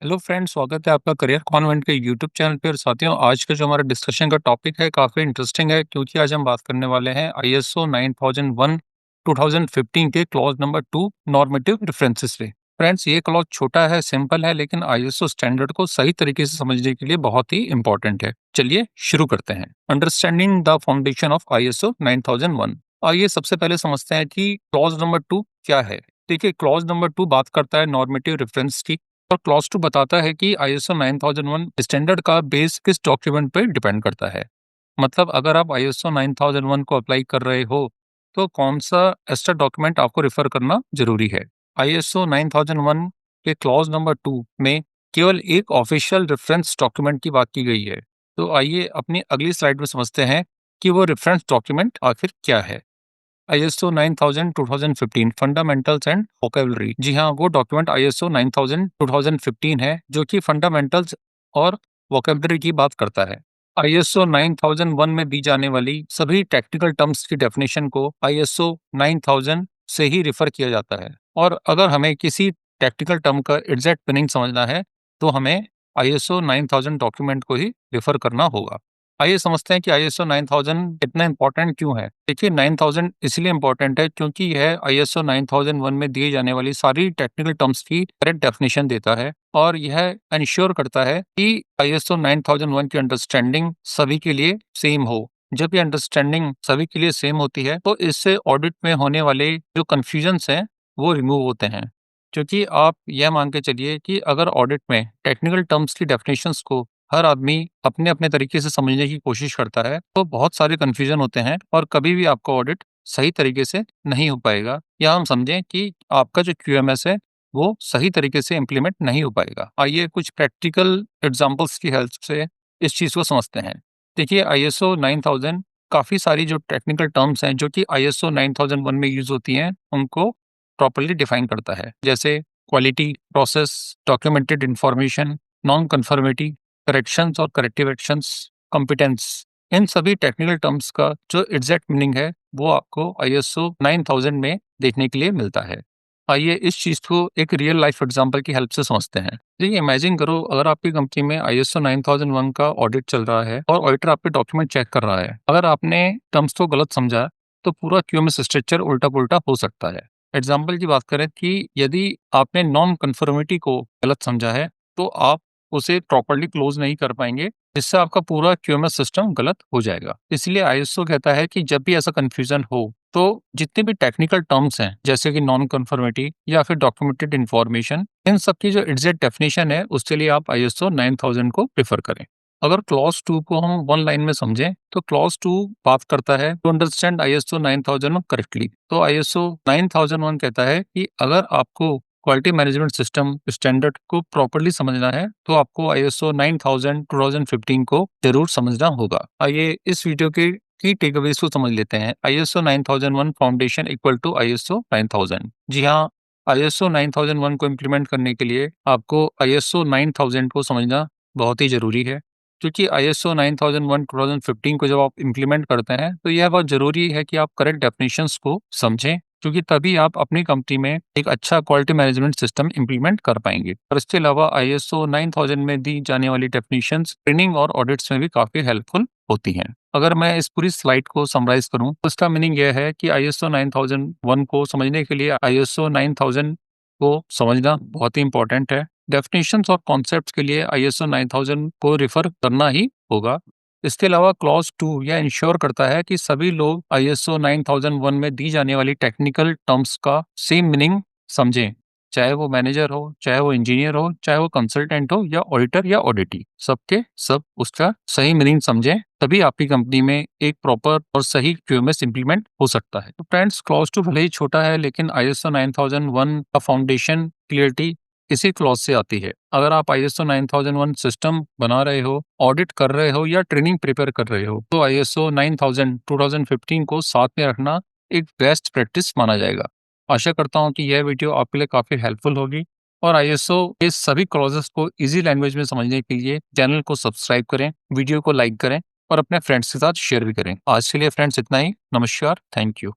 Hello friends, स्वागत है आपका करियर कॉन्वेंट के यूट्यूब चैनल पे। और साथियों, आज का जो हमारा डिस्कशन का टॉपिक है काफ़ी इंटरेस्टिंग है, क्योंकि आज हम बात करने वाले हैं आईएसओ 9001 2015 के क्लॉज नंबर 2 नॉर्मेटिव रेफरेंसेस पे। फ्रेंड्स, ये क्लॉज छोटा है, सिंपल है, लेकिन आईएसओ स्टैंडर्ड को सही तरीके से समझने के लिए बहुत ही इंपॉर्टेंट है। चलिए शुरू करते हैं। Understanding the foundation of ISO 9001। आइए सबसे पहले समझते हैं कि क्लॉज नंबर 2 क्या है। देखिए, क्लॉज नंबर 2 बात करता है नॉर्मेटिव रेफरेंस की, और क्लॉज 2 बताता है कि आईएसओ 9001 स्टैंडर्ड का बेस किस डॉक्यूमेंट पे डिपेंड करता है। मतलब अगर आप आईएसओ 9001 को अप्लाई कर रहे हो, तो कौन सा एक्स्ट्रा डॉक्यूमेंट आपको रेफर करना जरूरी है। आईएसओ 9001 के क्लॉज नंबर 2 में केवल एक ऑफिशियल रेफरेंस डॉक्यूमेंट की बात की गई है। तो आइए अपनी अगली स्लाइड में समझते हैं कि वो रेफरेंस डॉक्यूमेंट आखिर क्या है। ISO 9000 2015 fundamentals and vocabulary. जी हाँ, वो डॉक्यूमेंट आईएसओ 9000 2015 है, जो कि फंडामेंटल्स और वोकैबुलरी की बात करता है। आईएसओ 9001 में दी जाने वाली सभी टेक्निकल टर्म्स की डेफिनेशन को आईएसओ 9000 से ही रिफर किया जाता है। और अगर हमें किसी टेक्निकल टर्म का एग्जैक्ट मीनिंग समझना है, तो हमें आईएसओ 9000 डॉक्यूमेंट को ही रिफर करना होगा। आइए समझते हैं कि आईएसओ 9000 इतना इम्पोर्टेंट क्यों है। देखिए, 9000 इसलिए इम्पोर्टेंट है क्योंकि यह आईएसओ 9001 में दिए जाने वाली सारी टेक्निकल टर्म्स की करेक्ट डेफिनेशन देता है, और यह इंश्योर करता है कि आईएसओ 9001 की अंडरस्टैंडिंग सभी के लिए सेम हो। जब ये अंडरस्टैंडिंग सभी के लिए सेम होती है, तो इससे ऑडिट में होने वाले जो कन्फ्यूजन्स हैं वो रिमूव होते हैं। क्योंकि आप यह मान के चलिए कि अगर ऑडिट में टेक्निकल टर्म्स की डेफिनेशंस को हर आदमी अपने अपने तरीके से समझने की कोशिश करता है, तो बहुत सारे कन्फ्यूजन होते हैं और कभी भी आपका ऑडिट सही तरीके से नहीं हो पाएगा, या हम समझें कि आपका जो क्यूएमएस है वो सही तरीके से इम्प्लीमेंट नहीं हो पाएगा। आइए कुछ प्रैक्टिकल एग्जांपल्स की हेल्प से इस चीज़ को समझते हैं। देखिए, आईएसओ 9000 काफ़ी सारी जो टेक्निकल टर्म्स हैं जो कि आईएसओ 9001 में यूज़ होती हैं, उनको प्रॉपर्ली डिफाइन करता है। जैसे quality, process, documented information, non conformity, corrections और करेक्टिव एक्शंस, कॉम्पिटेंस। इन सभी टेक्निकल टर्म्स का जो एग्जैक्ट मीनिंग है वो आपको आईएसओ 9000 में देखने के लिए मिलता है। आइए इस चीज़ को एक रियल लाइफ एग्जांपल की हेल्प से समझते हैं। देखिए, इमेजिन करो अगर आपकी कंपनी में आईएसओ 9001 का ऑडिट चल रहा है और ऑडिटर आपके डॉक्यूमेंट चेक कर रहा है। अगर आपने टर्म्स को गलत समझा, तो पूरा क्यूएमएस स्ट्रक्चर उल्टा-पुल्टा हो सकता है। एग्जाम्पल की बात करें कि यदि आपने नॉन कन्फर्मिटी को गलत समझा है, तो आप उसे प्रॉपर्ली क्लोज नहीं कर पाएंगे, जिससे आपका पूरा क्यूएमएस सिस्टम गलत हो जाएगा। इसलिए आईएसओ कहता है कि जब भी ऐसा कंफ्यूजन हो, तो जितने भी टेक्निकल टर्म्स हैं, जैसे कि नॉन कन्फर्मिटी या फिर डॉक्यूमेंटेड इंफॉर्मेशन, इन सब की जो एग्जैक्ट डेफिनेशन है, उसके लिए आप आईएसओ 9000 को प्रेफर करें। अगर क्लॉज 2 को हम वन लाइन में समझें, तो क्लॉज 2 बात करता है टू अंडरस्टैंड आईएसओ 9000 करेक्टली। तो आईएसओ 9001 कहता है कि अगर आपको क्वालिटी मैनेजमेंट सिस्टम स्टैंडर्ड को प्रॉपर्ली समझना है, तो आपको आईएसओ 9000 2015 को जरूर समझना होगा। आइए इस वीडियो के की टेकअवेज को समझ लेते हैं। ISO 9001 foundation equal to ISO 9000। जी हाँ, आईएसओ 9001 को इम्प्लीमेंट करने के लिए आपको आईएसओ 9000 को समझना बहुत ही जरूरी है। क्योंकि आईएसओ 9001 2015 को जब आप इम्प्लीमेंट करते हैं, तो यह बहुत ज़रूरी है कि आप करेक्ट डेफिनेशंस को समझें, क्योंकि तभी आप अपनी कंपनी में एक अच्छा क्वालिटी मैनेजमेंट सिस्टम इम्प्लीमेंट कर पाएंगे। और इसके अलावा आईएसओ 9000 में दी जाने वाली डेफिनेशंस ट्रेनिंग और ऑडिट्स में भी काफ़ी हेल्पफुल होती हैं। अगर मैं इस पूरी स्लाइड को समराइज करूं, तो इसका मीनिंग यह है कि आईएसओ 9001 को समझने के लिए आईएसओ 9000 को समझना बहुत ही इंपॉर्टेंट है। डेफिनेशंस और कॉन्सेप्ट्स के लिए आईएसओ 9000 को रिफर करना ही होगा। इसके अलावा क्लॉज 2 यह इंश्योर करता है कि सभी लोग आईएसओ 9001 में दी जाने वाली टेक्निकल टर्म्स का सेम मीनिंग समझें, चाहे वो मैनेजर हो, चाहे वो इंजीनियर हो, चाहे वो कंसल्टेंट हो, या ऑडिटर या ऑडिटी, सबके सब उसका सही मीनिंग समझें, तभी आपकी कंपनी में एक प्रॉपर और सही क्यूएमएस इंप्लीमेंट हो सकता है। तो फ्रेंड्स, क्लॉज 2 भले ही छोटा है, लेकिन आईएसओ 9001 का फाउंडेशन क्लियरिटी इसी क्लॉज से आती है। अगर आप आईएसओ 9001 सिस्टम बना रहे हो, ऑडिट कर रहे हो, या ट्रेनिंग प्रिपेयर कर रहे हो, तो आईएसओ 9000 2015 को साथ में रखना एक बेस्ट प्रैक्टिस माना जाएगा। आशा करता हूँ कि यह वीडियो आपके लिए काफ़ी हेल्पफुल होगी, और आईएसओ के सभी क्लॉजेस को इजी लैंग्वेज में समझने के लिए चैनल को सब्सक्राइब करें, वीडियो को लाइक करें और अपने फ्रेंड्स के साथ शेयर भी करें। आज के लिए फ्रेंड्स इतना ही। नमस्कार, थैंक यू।